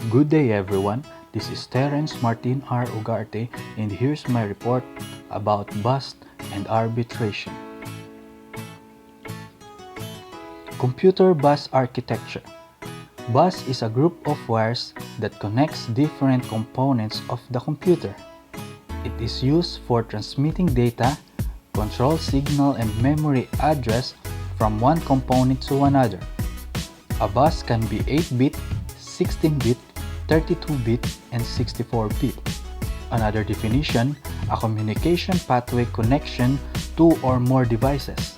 Good day everyone, this is Terence Martin R. Ugarte and here's my report about bus and arbitration. Computer bus architecture. Bus is a group of wires that connects different components of the computer. It is used for transmitting data, control signal and memory address from one component to another. A bus can be 8-bit, 16-bit, 32-bit, and 64-bit. Another definition, a communication pathway connection to or more devices.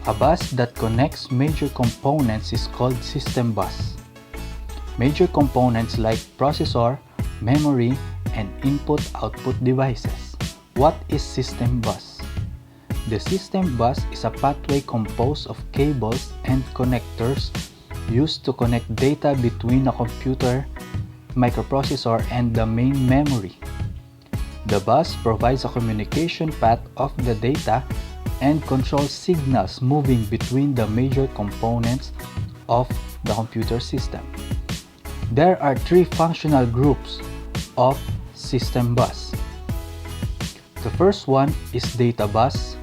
A bus that connects major components is called system bus. Major components like processor, memory, and input-output devices. What is system bus? The system bus is a pathway composed of cables and connectors used to connect data between a computer, microprocessor, and the main memory. The bus provides a communication path of the data and controls signals moving between the major components of the computer system. There are three functional groups of system bus. The first one is data bus,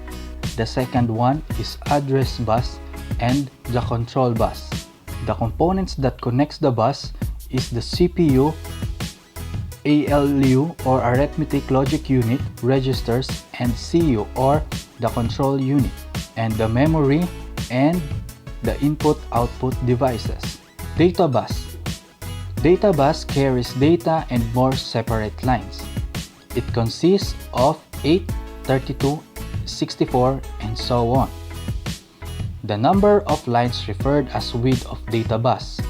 the second one is address bus, and the control bus. The components that connects the bus is the CPU, ALU or arithmetic logic unit, registers, and CU or the control unit, and the memory and the input-output devices. Data bus. Data bus carries data and more separate lines. It consists of 8, 32, 64, and so on. The number of lines referred as width of data bus.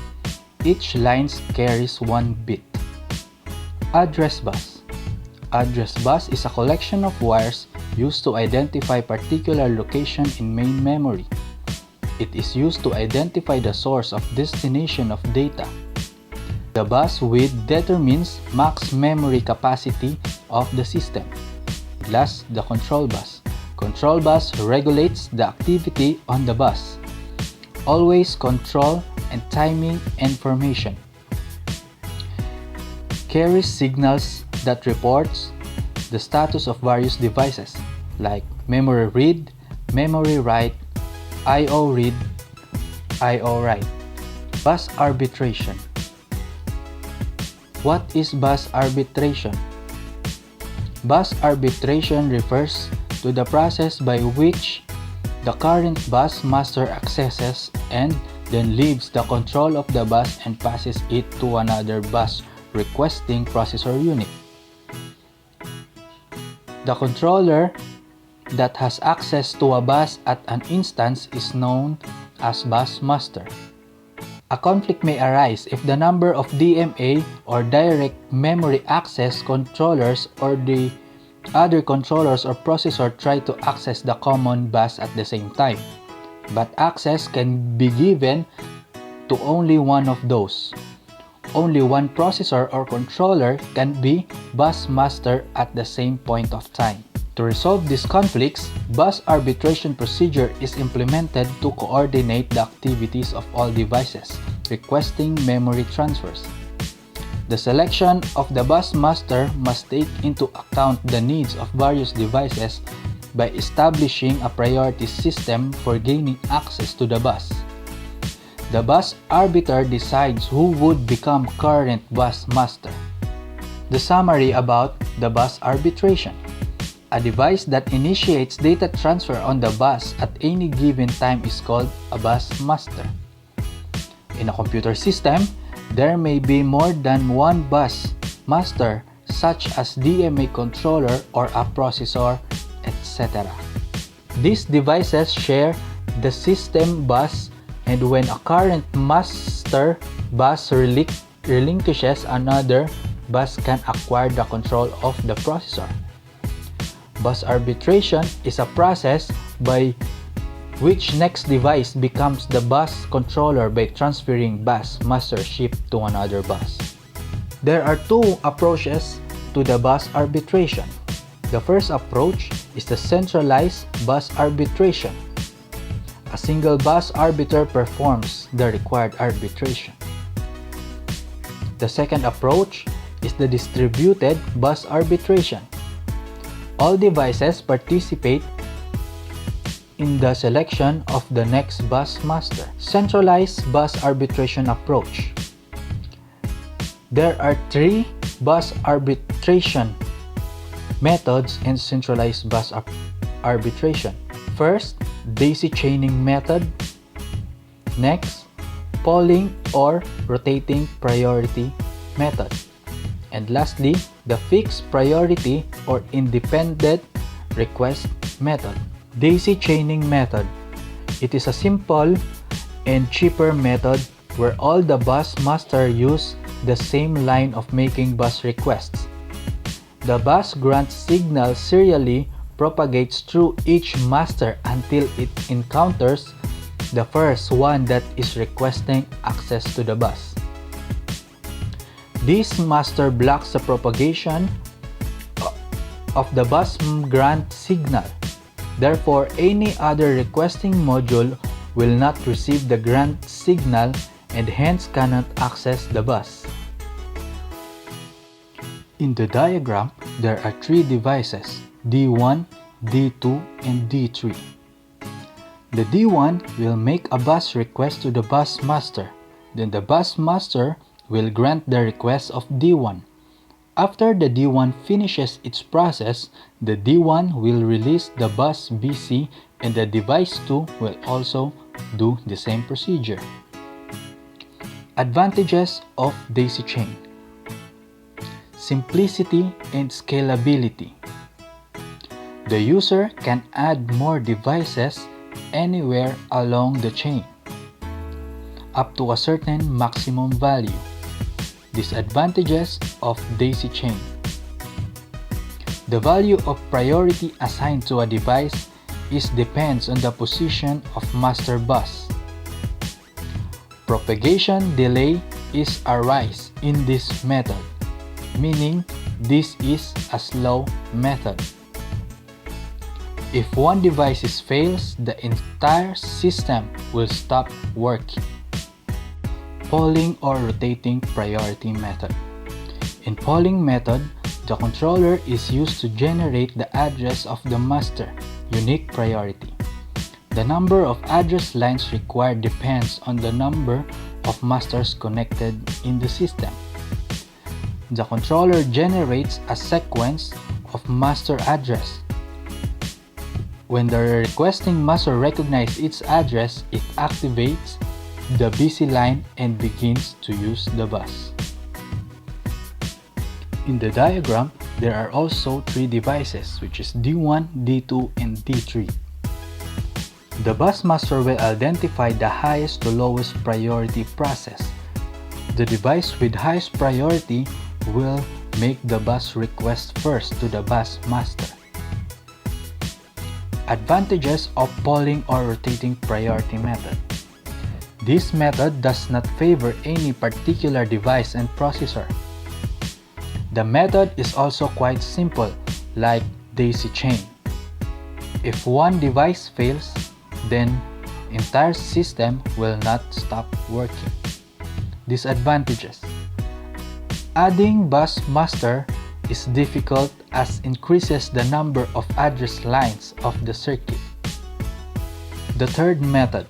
Each line carries 1 bit. Address bus. Address bus is a collection of wires used to identify particular location in main memory. It is used to identify the source of destination of data. The bus width determines max memory capacity of the system. Last, the control bus. Control bus regulates the activity on the bus. Always control and timing information. Carries signals that reports the status of various devices like memory read, memory write, I/O read, I/O write. Bus arbitration. What is bus arbitration? Bus arbitration refers to the process by which the current bus master accesses and then leaves the control of the bus and passes it to another bus requesting processor unit. The controller that has access to a bus at an instance is known as bus master. A conflict may arise if the number of DMA or direct memory access controllers or the other controllers or processor try to access the common bus at the same time, but access can be given to only one of those. Only one processor or controller can be bus master at the same point of time. To resolve these conflicts, bus arbitration procedure is implemented to coordinate the activities of all devices requesting memory transfers. The selection of the bus master must take into account the needs of various devices by establishing a priority system for gaining access to the bus. The bus arbiter decides who would become current bus master. The summary about the bus arbitration. A device that initiates data transfer on the bus at any given time is called a bus master. In a computer system, there may be more than one bus master such as DMA controller or a processor, etc. These devices share the system bus, and when a current master bus relinquishes another bus can acquire the control of the processor. Bus arbitration is a process by which next device becomes the bus controller by transferring bus mastership to another bus. There are two approaches to the bus arbitration. The first approach is the centralized bus arbitration. A single bus arbiter performs the required arbitration. The second approach is the distributed bus arbitration. All devices participate in the selection of the next bus master. Centralized bus arbitration approach. There are three bus arbitration methods in centralized bus arbitration. First, daisy chaining method. Next, polling or rotating priority method. And lastly, the fixed priority or independent request method. Daisy chaining method. It is a simple and cheaper method where all the bus master use the same line of making bus requests. The bus grant signal serially propagates through each master until it encounters the first one that is requesting access to the bus. This master blocks the propagation of the bus grant signal. Therefore, any other requesting module will not receive the grant signal and hence cannot access the bus. In the diagram, there are three devices, D1, D2, and D3. The D1 will make a bus request to the bus master. Then the bus master will grant the request of D1. After the D1 finishes its process, the D1 will release the bus BC and the device 2 will also do the same procedure. Advantages of daisy chain. Simplicity and scalability. The user can add more devices anywhere along the chain, up to a certain maximum value. Disadvantages of daisy chain. The value of priority assigned to a device depends on the position of master bus. Propagation delay is a rise in this method, meaning this is a slow method. If one device fails, the entire system will stop working. Polling or rotating priority method. In polling method, the controller is used to generate the address of the master, unique priority. The number of address lines required depends on the number of masters connected in the system. The controller generates a sequence of master address. When the requesting master recognizes its address, it activates the BC line and begins to use the bus. In the diagram, there are also three devices, which is D1, D2, and D3. The bus master will identify the highest to lowest priority process. The device with highest priority will make the bus request first to the bus master. Advantages of polling or rotating priority method. This method does not favor any particular device and processor. The method is also quite simple, like daisy chain. If one device fails, then entire system will not stop working. Disadvantages. Adding bus master is difficult as increases the number of address lines of the circuit. The third method,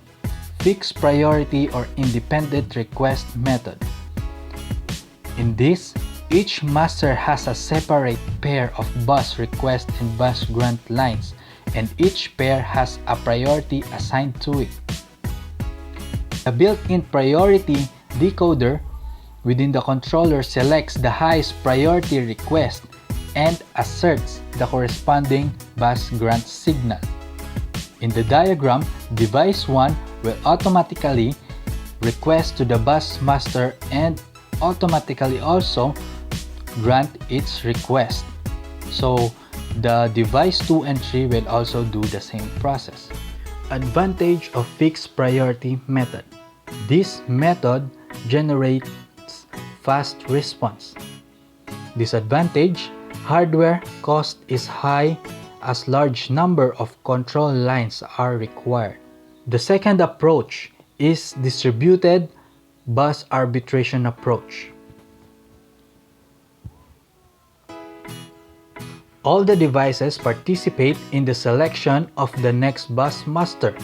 fixed priority or independent request method. In this, each master has a separate pair of bus request and bus grant lines, and each pair has a priority assigned to it. The built-in priority decoder within the controller selects the highest priority request and asserts the corresponding bus grant signal. In the diagram, device 1 will automatically request to the bus master and automatically also grant its request. So the device 2 and 3 will also do the same process. Advantage of fixed priority method. This method generates fast response. Disadvantage, hardware cost is high as large number of control lines are required. The second approach is distributed bus arbitration approach. All the devices participate in the selection of the next bus master.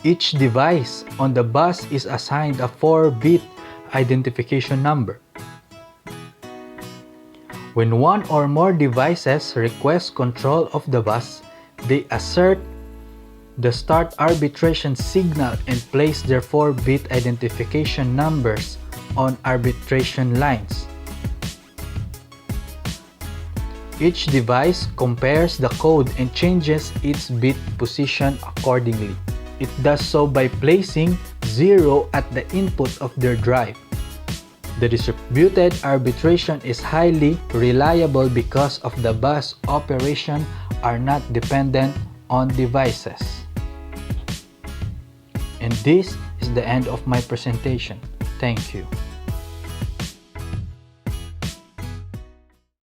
Each device on the bus is assigned a 4-bit identification number. When one or more devices request control of the bus, they assert the start arbitration signal and place their 4-bit identification numbers on arbitration lines. Each device compares the code and changes its bit position accordingly. It does so by placing 0 at the input of their drive. The distributed arbitration is highly reliable because of the bus operation are not dependent on devices. And this is the end of my presentation. Thank you.